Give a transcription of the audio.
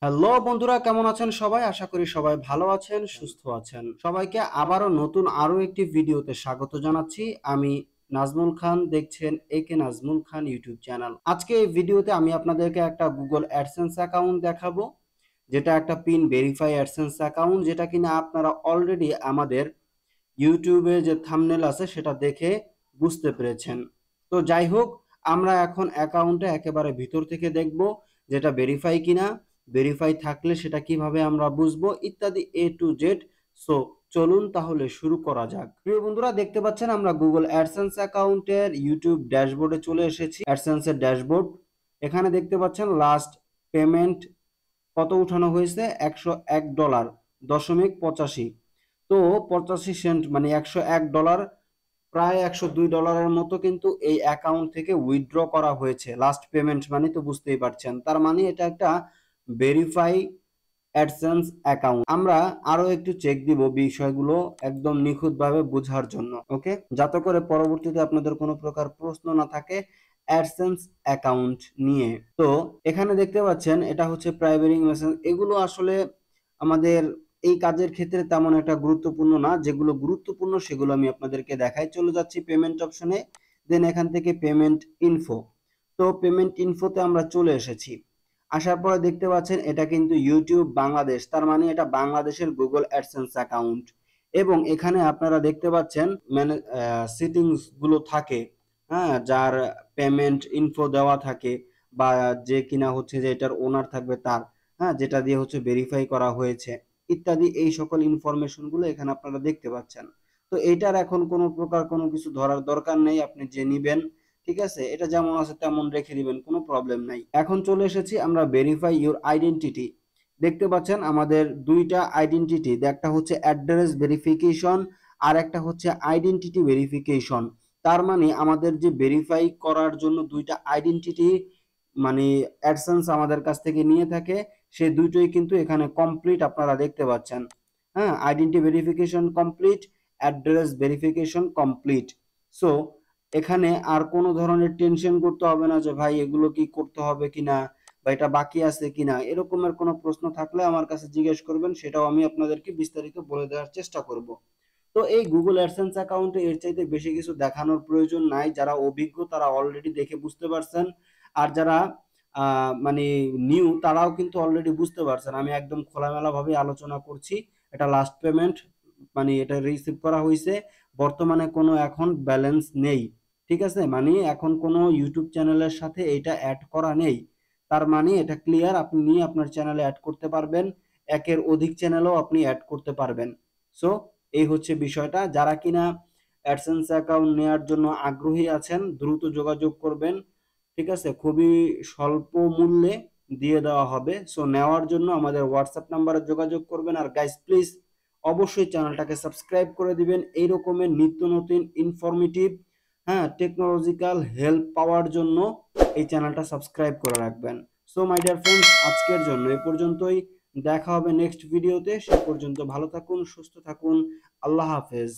Hello বন্ধুরা, কেমন আছেন সবাই? আশা করি সবাই ভালো আছেন, সুস্থ আছেন। সবাইকে আবারও নতুন আরো একটি ভিডিওতে স্বাগত জানাচ্ছি। আমি নাজমুল খান, দেখছেন একে নাজমুল খান ইউটিউব চ্যানেল। আজকে এই ভিডিওতে আমি আপনাদেরকে একটা গুগল অ্যাডসেন্স অ্যাকাউন্ট দেখাবো, যেটা একটা পিন ভেরিফাই অ্যাডসেন্স অ্যাকাউন্ট, যেটা কিনা আপনারা অলরেডি আমাদের ইউটিউবে যে থাম্বনেল আছে সেটা দেখে বুঝতে পেরেছেন। তো যাই হোক, আমরা এখন অ্যাকাউন্টে একেবারে ভিতর থেকে দেখব যেটা ভেরিফাই কিনা, ভেরিফাই থাকলে সেটা কিভাবে আমরা বুঝবো, ইত্যাদি এ টু জেড। সো চলুন তাহলে শুরু করা যাক। প্রিয় বন্ধুরা, দেখতে পাচ্ছেন আমরা গুগল অ্যাডসেন্স অ্যাকাউন্টের ইউটিউব ড্যাশবোর্ডে চলে এসেছি। অ্যাডসেন্সের ড্যাশবোর্ড, এখানে দেখতে পাচ্ছেন লাস্ট পেমেন্ট কত উঠানো হয়েছে, $101.85। তো 85 সেন্ট মানে $101, প্রায় $102 মতো কিন্তু এই অ্যাকাউন্ট থেকে উইথড্র করা হয়েছে। লাস্ট পেমেন্ট মানে তো বুঝতেই পারছেন, তার মানে এটা একটা ভেরিফাই অ্যাডসেন্স অ্যাকাউন্ট। আমরা আরো একটু চেক দিব বিষয়গুলো একদম নিখুঁতভাবে বোঝার জন্য, ওকে, যাতে করে পরবর্তীতে আপনাদের কোনো প্রকার প্রশ্ন না থাকে অ্যাডসেন্স অ্যাকাউন্ট নিয়ে। তো এখানে দেখতে পাচ্ছেন এটা হচ্ছে প্রাইমারি মেসেজ। এগুলো আসলে আমাদের এই কাজের ক্ষেত্রে তেমন একটা গুরুত্বপূর্ণ না। যেগুলো গুরুত্বপূর্ণ সেগুলো আমি আপনাদেরকে দেখাই। চলে যাচ্ছি পেমেন্ট অপশনে, দেন এখান থেকে পেমেন্ট ইনফো। তো পেমেন্ট ইনফোতে আমরা চলে এসেছি। আসার পরে দেখতে পাচ্ছেন এটা কিন্তু ইউটিউব বাংলাদেশ, তার মানে এটা বাংলাদেশের গুগল অ্যাডসেন্স অ্যাকাউন্ট। এবং এখানে আপনারা দেখতে পাচ্ছেন মানে সেটিংস গুলো থাকে, হ্যাঁ, যার পেমেন্ট ইনফো দেওয়া থাকে, বা যে কিনা হচ্ছে যে এটার ওনার থাকবে তার, হ্যাঁ, যেটা দিয়ে হচ্ছে ভেরিফাই করা হয়েছে ইত্যাদি, এই সকল ইনফরমেশন গুলো এখানে আপনারা দেখতে পাচ্ছেন। তো এইটার এখন কোনো প্রকার কোনো কিছু ধরার দরকার নেই, আপনি যে নিবেন, ঠিক আছে, এটা যেমন আছে তেমন রেখে দিবেন, কোনো প্রবলেম নাই। এখন চলে এসেছি আমরা ভেরিফাই ইউর আইডেন্টিটি। দেখতে পাচ্ছেন আমাদের দুইটা আইডেন্টিটি, একটা হচ্ছে অ্যাড্রেস ভেরিফিকেশন আর একটা হচ্ছে আইডেন্টিটি ভেরিফিকেশন। তার মানে আমাদের যে ভেরিফাই করার জন্য দুইটা আইডেন্টিটি মানে অ্যাডসেন্স আমাদের কাছ থেকে নিয়ে থাকে, সেই দুটোই কিন্তু এখানে কমপ্লিট আপনারা দেখতে পাচ্ছেন। হ্যাঁ, identity verification complete, address verification complete. So এখানে আর কোনো ধরনের টেনশন করতে হবে না যে ভাই এগুলো কি করতে হবে কিনা, বা এটা বাকি আছে কিনা। এরকমের কোনো প্রশ্ন থাকলে আমার কাছে জিজ্ঞেস করবেন, সেটাও আমি আপনাদেরকে বিস্তারিত বলে দেওয়ার চেষ্টা করব। তো এই গুগল অ্যাডসেন্স অ্যাকাউন্টে এর চাইতে বেশি কিছু দেখানোর প্রয়োজন নাই। যারা অভিজ্ঞ তারা অলরেডি দেখে বুঝতে পারছেন, আর যারা মানে নিউ তারাও কিন্তু অলরেডি বুঝতে পারছেন। আমি একদম খোলামেলা ভাবে আলোচনা করছি। এটা লাস্ট পেমেন্ট মানে এটা রিসিভ করা হয়েছে, বর্তমানে কোনো এখন ব্যালেন্স নেই, ঠিক আছে, মানে এখন কোনো ইউটিউব চ্যানেলের সাথে এটা অ্যাড করা নেই। তার মানে এটা ক্লিয়ার, আপনি নিয়ে আপনার চ্যানেলে অ্যাড করতে পারবেন, একের অধিক চ্যানেলও আপনি অ্যাড করতে পারবেন। সো এই হচ্ছে বিষয়টা। যারা কিনা অ্যাডসেন্স অ্যাকাউন্ট নেওয়ার জন্য আগ্রহী আছেন, দ্রুত যোগাযোগ করবেন, ঠিক আছে, খুবই স্বল্প মূল্যে দিয়ে দেওয়া হবে। সো নেওয়ার জন্য আমাদের হোয়াটসঅ্যাপ নাম্বারে যোগাযোগ করবেন। আর গাইস প্লিজ অবশ্যই চ্যানেলটাকে সাবস্ক্রাইব করে দিবেন এই রকমের নিত্য নতুন ইনফরমেটিভ, হ্যাঁ, টেকনোলজিক্যাল হেল্প পাওয়ার জন্য এই চ্যানেলটা সাবস্ক্রাইব করে রাখবেন। সো মাই ডিয়ার ফ্রেন্ডস, আজকের জন্য এ পর্যন্তই। দেখা হবে নেক্সট ভিডিওতে। সে পর্যন্ত ভালো থাকুন, সুস্থ থাকুন। আল্লাহ হাফেজ।